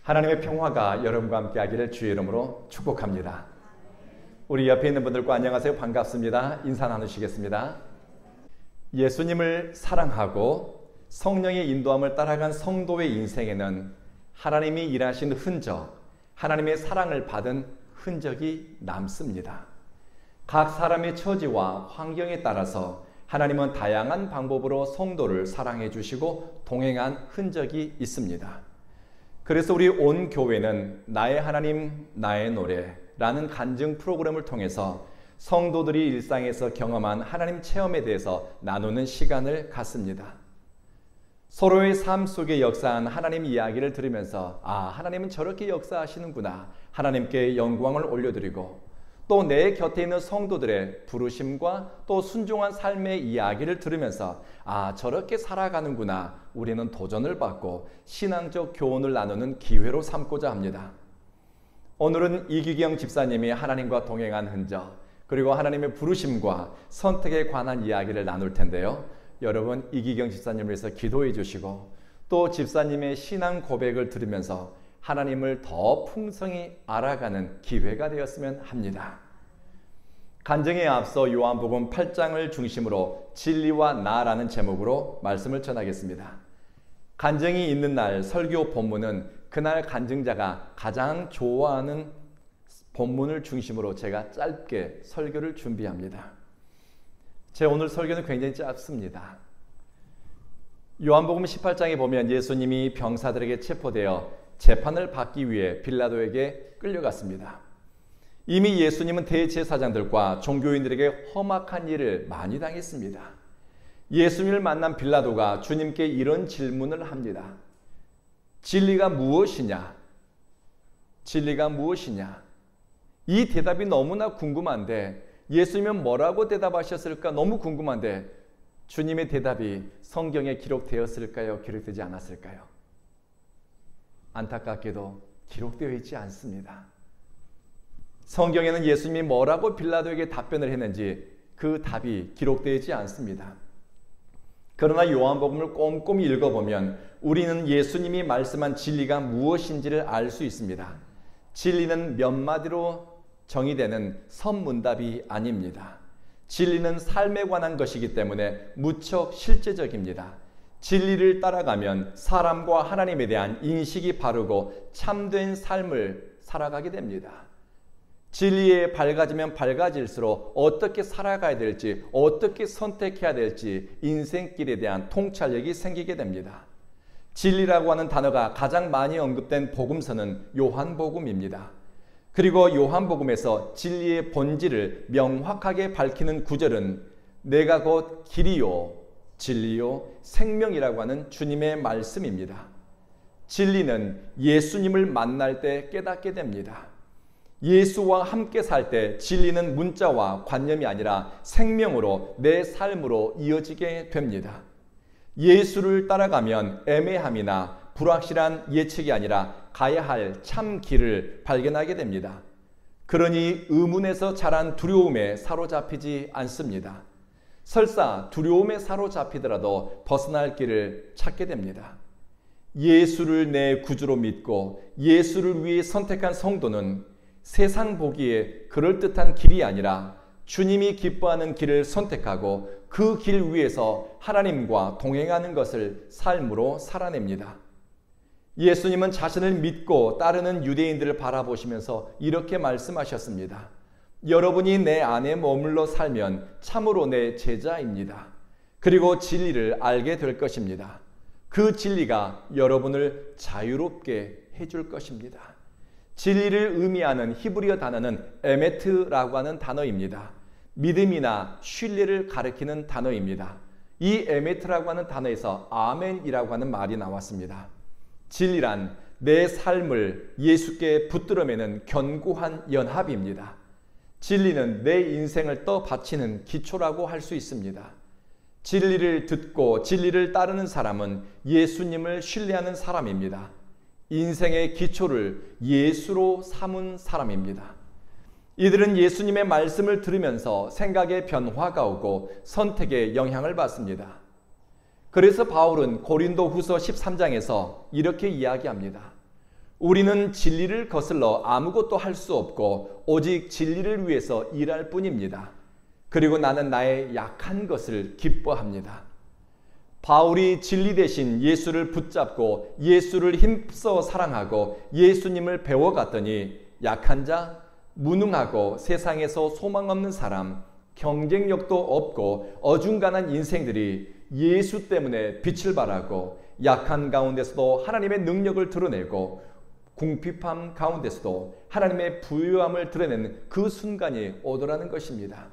하나님의 평화가 여러분과 함께 하기를 주의 이름으로 축복합니다. 우리 옆에 있는 분들과 안녕하세요. 반갑습니다. 인사 나누시겠습니다. 예수님을 사랑하고 성령의 인도함을 따라간 성도의 인생에는 하나님이 일하신 흔적, 하나님의 사랑을 받은 흔적이 남습니다. 각 사람의 처지와 환경에 따라서 하나님은 다양한 방법으로 성도를 사랑해 주시고 동행한 흔적이 있습니다. 그래서 우리 온 교회는 나의 하나님 나의 노래라는 간증 프로그램을 통해서 성도들이 일상에서 경험한 하나님 체험에 대해서 나누는 시간을 갖습니다. 서로의 삶 속에 역사한 하나님 이야기를 들으면서 하나님은 저렇게 역사하시는구나, 하나님께 영광을 올려드리고 또 내 곁에 있는 성도들의 부르심과 또 순종한 삶의 이야기를 들으면서 저렇게 살아가는구나, 우리는 도전을 받고 신앙적 교훈을 나누는 기회로 삼고자 합니다. 오늘은 이기경 집사님이 하나님과 동행한 흔적, 그리고 하나님의 부르심과 선택에 관한 이야기를 나눌 텐데요. 여러분 이기경 집사님을 위해서 기도해 주시고 또 집사님의 신앙 고백을 들으면서 하나님을 더 풍성히 알아가는 기회가 되었으면 합니다. 간증에 앞서 요한복음 8장을 중심으로 진리와 나라는 제목으로 말씀을 전하겠습니다. 간증이 있는 날 설교 본문은 그날 간증자가 가장 좋아하는 본문을 중심으로 제가 짧게 설교를 준비합니다. 제 오늘 설교는 굉장히 짧습니다. 요한복음 18장에 보면 예수님이 병사들에게 체포되어 재판을 받기 위해 빌라도에게 끌려갔습니다. 이미 예수님은 대제사장들과 종교인들에게 험악한 일을 많이 당했습니다. 예수님을 만난 빌라도가 주님께 이런 질문을 합니다. 진리가 무엇이냐? 진리가 무엇이냐? 이 대답이 너무나 궁금한데 예수님은 뭐라고 대답하셨을까 너무 궁금한데 주님의 대답이 성경에 기록되었을까요? 기록되지 않았을까요? 안타깝게도 기록되어 있지 않습니다. 성경에는 예수님이 뭐라고 빌라도에게 답변을 했는지 그 답이 기록되어 있지 않습니다. 그러나 요한복음을 꼼꼼히 읽어보면 우리는 예수님이 말씀한 진리가 무엇인지를 알 수 있습니다. 진리는 몇 마디로 정의되는 선문답이 아닙니다. 진리는 삶에 관한 것이기 때문에 무척 실제적입니다. 진리를 따라가면 사람과 하나님에 대한 인식이 바르고 참된 삶을 살아가게 됩니다. 진리에 밝아지면 밝아질수록 어떻게 살아가야 될지, 어떻게 선택해야 될지 인생길에 대한 통찰력이 생기게 됩니다. 진리라고 하는 단어가 가장 많이 언급된 복음서는 요한복음입니다. 그리고 요한복음에서 진리의 본질을 명확하게 밝히는 구절은 내가 곧 길이요 진리요 생명이라고 하는 주님의 말씀입니다. 진리는 예수님을 만날 때 깨닫게 됩니다. 예수와 함께 살 때 진리는 문자와 관념이 아니라 생명으로 내 삶으로 이어지게 됩니다. 예수를 따라가면 애매함이나 불확실한 예측이 아니라 가야 할 참 길을 발견하게 됩니다. 그러니 의문에서 자란 두려움에 사로잡히지 않습니다. 설사 두려움에 사로잡히더라도 벗어날 길을 찾게 됩니다. 예수를 내 구주로 믿고 예수를 위해 선택한 성도는 세상 보기에 그럴듯한 길이 아니라 주님이 기뻐하는 길을 선택하고 그 길 위에서 하나님과 동행하는 것을 삶으로 살아냅니다. 예수님은 자신을 믿고 따르는 유대인들을 바라보시면서 이렇게 말씀하셨습니다. 여러분이 내 안에 머물러 살면 참으로 내 제자입니다. 그리고 진리를 알게 될 것입니다. 그 진리가 여러분을 자유롭게 해줄 것입니다. 진리를 의미하는 히브리어 단어는 에메트라고 하는 단어입니다. 믿음이나 신뢰를 가리키는 단어입니다. 이 에메트라고 하는 단어에서 아멘이라고 하는 말이 나왔습니다. 진리란 내 삶을 예수께 붙들어매는 견고한 연합입니다. 진리는 내 인생을 떠받치는 기초라고 할 수 있습니다. 진리를 듣고 진리를 따르는 사람은 예수님을 신뢰하는 사람입니다. 인생의 기초를 예수로 삼은 사람입니다. 이들은 예수님의 말씀을 들으면서 생각의 변화가 오고 선택에 영향을 받습니다. 그래서 바울은 고린도후서 13장에서 이렇게 이야기합니다. 우리는 진리를 거슬러 아무것도 할 수 없고 오직 진리를 위해서 일할 뿐입니다. 그리고 나는 나의 약한 것을 기뻐합니다. 바울이 진리 대신 예수를 붙잡고 예수를 힘써 사랑하고 예수님을 배워갔더니 약한 자, 무능하고 세상에서 소망 없는 사람, 경쟁력도 없고 어중간한 인생들이 예수 때문에 빛을 발하고 약한 가운데서도 하나님의 능력을 드러내고 궁핍함 가운데서도 하나님의 부유함을 드러내는 그 순간이 오더라는 것입니다.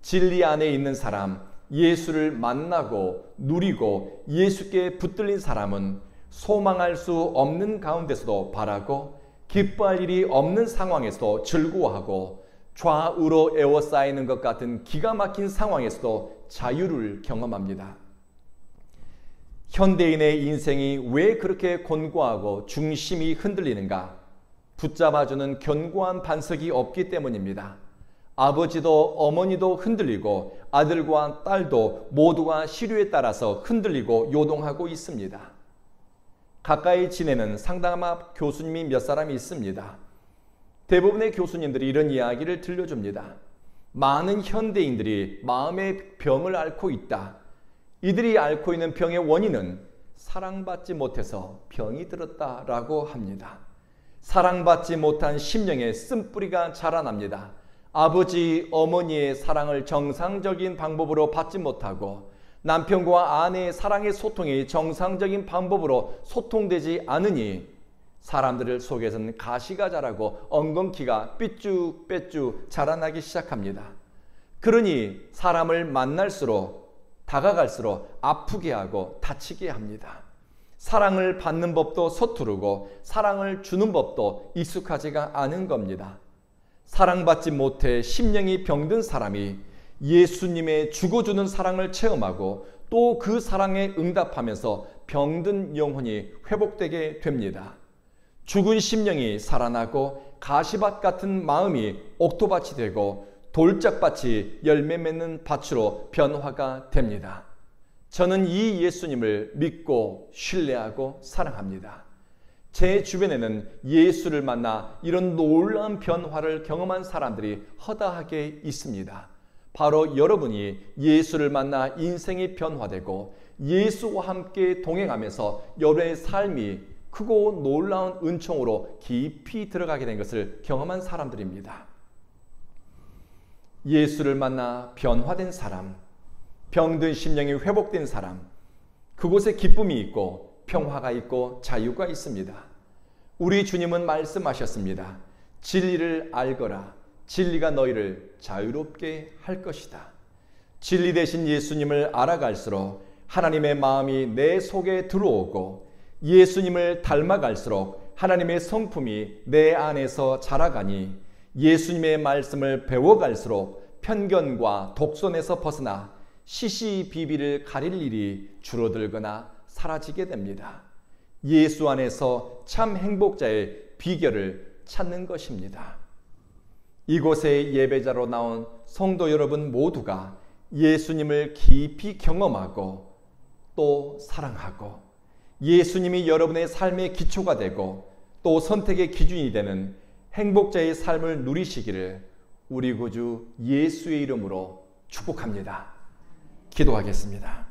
진리 안에 있는 사람, 예수를 만나고 누리고 예수께 붙들린 사람은 소망할 수 없는 가운데서도 바라고 기뻐할 일이 없는 상황에서도 즐거워하고 좌우로 에워싸이는 것 같은 기가 막힌 상황에서도 자유를 경험합니다. 현대인의 인생이 왜 그렇게 곤고하고 중심이 흔들리는가? 붙잡아주는 견고한 반석이 없기 때문입니다. 아버지도 어머니도 흔들리고 아들과 딸도 모두가 시류에 따라서 흔들리고 요동하고 있습니다. 가까이 지내는 상담학 교수님이 몇 사람이 있습니다. 대부분의 교수님들이 이런 이야기를 들려줍니다. 많은 현대인들이 마음의 병을 앓고 있다. 이들이 앓고 있는 병의 원인은 사랑받지 못해서 병이 들었다라고 합니다. 사랑받지 못한 심령에 쓴뿌리가 자라납니다. 아버지, 어머니의 사랑을 정상적인 방법으로 받지 못하고 남편과 아내의 사랑의 소통이 정상적인 방법으로 소통되지 않으니 사람들 속에서는 가시가 자라고 엉겅퀴가 삐쭉빼쭉 자라나기 시작합니다. 그러니 사람을 만날수록 다가갈수록 아프게 하고 다치게 합니다. 사랑을 받는 법도 서투르고 사랑을 주는 법도 익숙하지가 않은 겁니다. 사랑받지 못해 심령이 병든 사람이 예수님의 죽어주는 사랑을 체험하고 또 그 사랑에 응답하면서 병든 영혼이 회복되게 됩니다. 죽은 심령이 살아나고 가시밭 같은 마음이 옥토밭이 되고 돌짝밭이 열매 맺는 밭으로 변화가 됩니다. 저는 이 예수님을 믿고 신뢰하고 사랑합니다. 제 주변에는 예수를 만나 이런 놀라운 변화를 경험한 사람들이 허다하게 있습니다. 바로 여러분이 예수를 만나 인생이 변화되고 예수와 함께 동행하면서 여러분의 삶이 크고 놀라운 은총으로 깊이 들어가게 된 것을 경험한 사람들입니다. 예수를 만나 변화된 사람, 병든 심령이 회복된 사람, 그곳에 기쁨이 있고 평화가 있고 자유가 있습니다. 우리 주님은 말씀하셨습니다. 진리를 알거라. 진리가 너희를 자유롭게 할 것이다. 진리 되신 예수님을 알아갈수록 하나님의 마음이 내 속에 들어오고 예수님을 닮아갈수록 하나님의 성품이 내 안에서 자라가니 예수님의 말씀을 배워갈수록 편견과 독선에서 벗어나 시시비비를 가릴 일이 줄어들거나 사라지게 됩니다. 예수 안에서 참 행복자의 비결을 찾는 것입니다. 이곳에 예배자로 나온 성도 여러분 모두가 예수님을 깊이 경험하고 또 사랑하고 예수님이 여러분의 삶의 기초가 되고 또 선택의 기준이 되는 행복자의 삶을 누리시기를 우리 구주 예수의 이름으로 축복합니다. 기도하겠습니다.